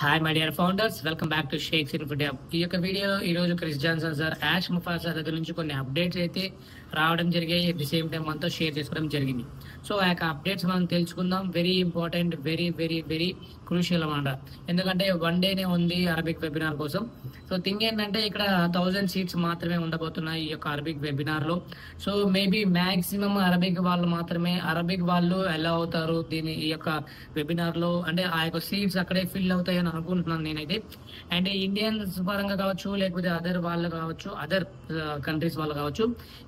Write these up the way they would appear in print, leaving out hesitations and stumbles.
Hi my dear founders, welcome back to Shakes Infotech. ఈ యొక్క వీడియోలో ఈ రోజు Chris Johnson sir, Ash Mufasa దగ్గర నుంచి కొన్ని అప్డేట్స్ అయితే రావడం జరిగాయి. అట్ ది సేమ్ టైం మనతో షేర్ చేసుకోవడం జరిగింది. సో ఆ యొక్క అప్డేట్స్ మనం తెలుసుకుందాం. Very important, very very very crucial అన్నమాట. ఎందుకంటే వన్ డేనే ఉంది అరబిక్ వెబినార్ కోసం. సో థింగ్ ఏంటంటే ఇక్కడ 1000 సీట్స్ మాత్రమే ఉండబోతున్నాయి ఈ యొక్క అరబిక్ వెబినార్ లో. సో మేబీ మాక్సిమం అరబిక్ వాళ్ళు మాత్రమే, అరబిక్ వాళ్ళు ఎలా అవుతారు ఈ యొక్క వెబినార్ లో, అంటే ఆ యొక్క సీట్స్ అక్కడే ఫిల్ అవుతాయని అనుకుంటున్నాను నేనైతే. అండ్ ఇండియన్స్ పరంగా కావచ్చు, లేకపోతే అదర్ వాళ్ళు కావచ్చు, అదర్ కంట్రీస్ వాళ్ళు కావచ్చు.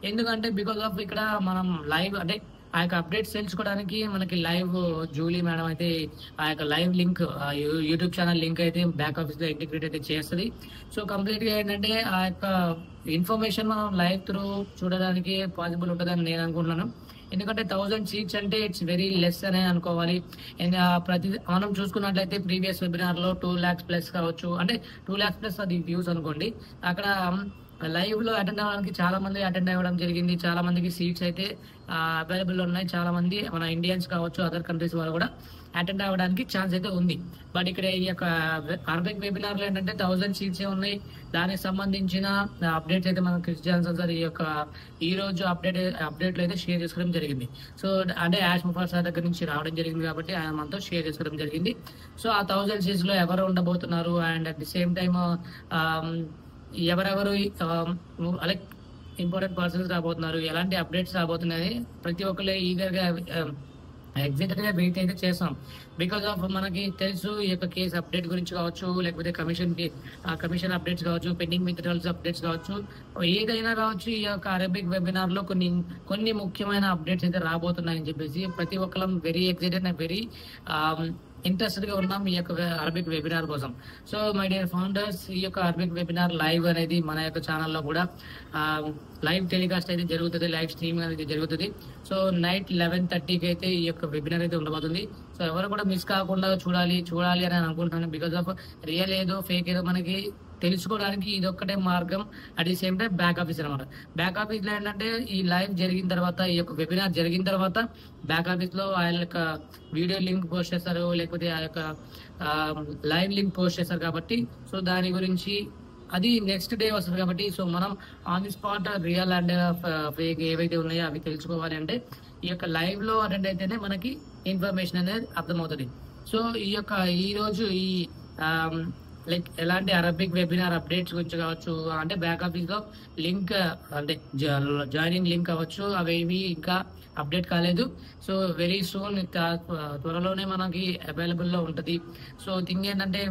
ఎందుకంటే బికాస్ ఆఫ్ ఇక్కడ మనం లైవ్, అంటే ఆ యొక్క అప్డేట్స్ తెలుసుకోవడానికి మనకి లైవ్ జూలీ మేడం అయితే ఆ యొక్క live link, YouTube channel link అయితే బ్యాక్ ఆఫీస్ లో ఇంటిగ్రేట్ అయితే చేస్తుంది. సో కంప్లీట్ గా ఏంటంటే ఆ యొక్క ఇన్ఫర్మేషన్ మనం లైవ్ త్రూ చూడడానికి పాసిబుల్ ఉంటుందని నేను అనుకుంటున్నాను. ఎందుకంటే 1000 సీట్స్ అంటే ఇట్స్ వెరీ లెస్ అనే అనుకోవాలి. అండ్ ప్రతి మనం చూసుకున్నట్లయితే ప్రీవియస్ వెబినార్ లో 2 lakhs ప్లస్ కావచ్చు, అంటే 2 lakhs ప్లస్ అది వ్యూస్ అనుకోండి. అక్కడ లైవ్ లో అటెండ్ అవ్వడానికి చాలా మంది అటెండ్ అవ్వడం జరిగింది. చాలా మందికి సీట్స్ అయితే అవైలబుల్ ఉన్నాయి. చాలా మంది మన ఇండియన్స్ కావచ్చు, అదర్ కంట్రీస్ వాళ్ళు కూడా అటెండ్ అవ్వడానికి ఛాన్స్ అయితే ఉంది. బట్ ఇక్కడ ఈ యొక్క అరబిక్ వెబినార్ లో ఏంటంటే 1000 సీట్స్ ఉన్నాయి. దానికి సంబంధించిన అప్డేట్స్ అయితే మనం క్రిస్ జాన్సన్ సార్ ఈ రోజు అప్డేట్లు అయితే షేర్ చేసుకోవడం జరిగింది. సో అంటే యాష్ ముఫాసా దగ్గర నుంచి రావడం జరిగింది కాబట్టి ఆయన మనతో షేర్ చేసుకోవడం జరిగింది. సో ఆ 1000 సీట్స్ లో ఎవరు ఉండబోతున్నారు, and at the same time ఎవరెవరు లైక్ ఇంపార్టెంట్ పర్సన్స్ రాబోతున్నారు, ఎలాంటి అప్డేట్స్ రాబోతున్నాయి, ప్రతి ఒక్కరు ఈగర్ గా ఎగ్జైటెడ్ గా వెయిట్ అయితే చేస్తాం. బికాస్ ఆఫ్ మనకి తెలుసు ఈ యొక్క కేసు అప్డేట్ గురించి కావచ్చు, లేకపోతే కమిషన్ అప్డేట్స్ కావచ్చు, పెండింగ్ విత్డ్రాల్స్ అప్డేట్స్ కావచ్చు, ఏదైనా కావచ్చు. ఈ యొక్క అరబిక్ వెబినార్ లో కొన్ని ముఖ్యమైన అప్డేట్స్ అయితే రాబోతున్నాయని చెప్పేసి ప్రతి ఒక్కరం very excited and very interested గా ఉన్నాం ఈ యొక్క అరబిక్ వెబినార్ కోసం. సో మై డియర్ ఫౌండర్స్, ఈ యొక్క అరబిక్ వెబినార్ లైవ్ అనేది మన యొక్క ఛానల్లో కూడా లైవ్ టెలికాస్ట్ అయితే జరుగుతుంది, లైవ్ స్ట్రీమింగ్ అనేది జరుగుతుంది. సో నైట్ 11:30కి అయితే ఈ యొక్క వెబినార్ అయితే ఉండబోతుంది. సో ఎవరు కూడా మిస్ కాకుండా చూడాలి అని అనుకుంటున్నాను. బికాస్ ఆఫ్ రియల్ ఏదో ఫేక్ ఏదో మనకి తెలుసుకోవడానికి ఇది ఒక్కటే మార్గం. At the same time back office అనమాట. బ్యాక్ ఆఫీస్ లో ఏంటంటే ఈ లైవ్ జరిగిన తర్వాత, ఈ యొక్క వెబినార్ జరిగిన తర్వాత బ్యాక్ ఆఫీస్ లో ఆయన యొక్క వీడియో లింక్ పోస్ట్ చేస్తారు, లేకపోతే ఆ యొక్క లైవ్ లింక్ పోస్ట్ చేస్తారు. కాబట్టి సో దాని గురించి అది నెక్స్ట్ డే వస్తుంది. కాబట్టి సో మనం on the spot real and fake ఏవైతే ఉన్నాయో అవి తెలుసుకోవాలి అంటే ఈ యొక్క లైవ్ లో అటెండ్ అయితేనే మనకి ఇన్ఫర్మేషన్ అనేది అర్థమవుతుంది. సో ఈ రోజు లైక్ ఎలాంటి అరబిక్ వెబినార్ అప్డేట్స్ గురించి కావచ్చు, అంటే బ్యాక్ ఆఫీస్ లో లింక్, అంటే జాయినింగ్ లింక్ అవ్వచ్చు, అవేవి ఇంకా అప్డేట్ కాలేదు. సో వెరీ సూన్, త్వరలోనే మనకి అవైలబుల్ లో ఉంటుంది. సో థింగ్ ఏంటంటే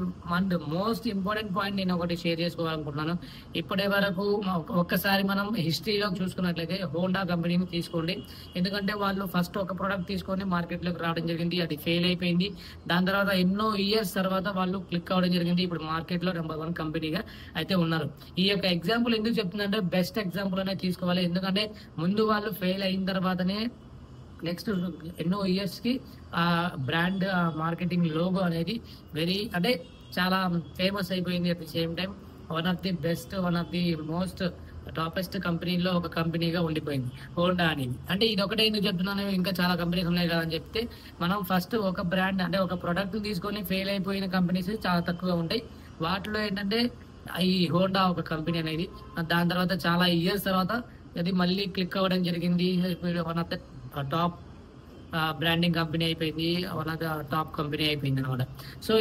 మోస్ట్ ఇంపార్టెంట్ పాయింట్ నేను ఒకటి షేర్ చేసుకోవాలనుకుంటున్నాను. ఇప్పటి వరకు ఒక్కసారి మనం హిస్టరీలో చూసుకున్నట్లయితే హోండా కంపెనీని తీసుకోండి. ఎందుకంటే వాళ్ళు ఫస్ట్ ఒక ప్రోడక్ట్ తీసుకొని మార్కెట్ లోకి రావడం జరిగింది, అది ఫెయిల్ అయిపోయింది. దాని తర్వాత ఎన్నో ఇయర్స్ తర్వాత వాళ్ళు క్లిక్ అవ్వడం జరిగింది. ఇప్పుడు మార్కెట్ లో నెంబర్ 1 కంపెనీగా అయితే ఉన్నారు. ఈ యొక్క ఎగ్జాంపుల్ ఎందుకు చెప్తుందంటే బెస్ట్ ఎగ్జాంపుల్ అనేది తీసుకోవాలి. ఎందుకంటే ముందు వాళ్ళు ఫెయిల్ అయిన తర్వాతనే నెక్స్ట్ ఎన్నో ఇయర్స్ కి ఆ బ్రాండ్, మార్కెటింగ్ లోగో అనేది అంటే చాలా ఫేమస్ అయిపోయింది. At the same time one of the best, one of the most toppest కంపెనీలో ఒక కంపెనీగా ఉండిపోయింది హోండా అనేది. అంటే ఇది ఒకటే ఎందుకు చెప్తున్నాను, ఇంకా చాలా కంపెనీస్ ఉన్నాయి కదా అని చెప్తే, మనం ఫస్ట్ ఒక బ్రాండ్, అంటే ఒక ప్రొడక్ట్ తీసుకొని ఫెయిల్ అయిపోయిన కంపెనీస్ చాలా తక్కువగా ఉంటాయి. వాటిలో ఏంటంటే ఈ హోండా ఒక కంపెనీ అనేది దాని తర్వాత చాలా ఇయర్స్ తర్వాత అది మళ్ళీ క్లిక్ అవ్వడం జరిగింది. One of the top branding company అయిపోయింది, one of the top company అయిపోయింది అనమాట. సో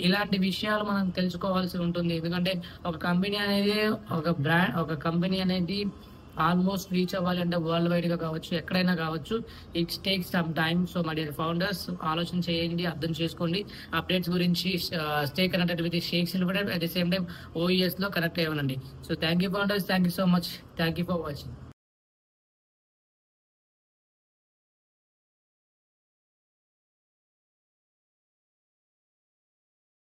ఇలాంటి విషయాలు మనం తెలుసుకోవాల్సి ఉంటుంది. ఎందుకంటే ఒక కంపెనీ అనేది ఆల్మోస్ట్ రీచ్ అవ్వాలి అంటే వరల్డ్ వైడ్ గా కావచ్చు, ఎక్కడైనా కావచ్చు, it's takes some time. So my dear founders, ఆలోచన చేయండి, అర్థం చేసుకోండి. అప్డేట్స్ గురించి stay connected with Shakes Infotech, at the same time OES లో కనెక్ట్ అవ్వనండి. So thank you founders, thank you so much, thank you for watching.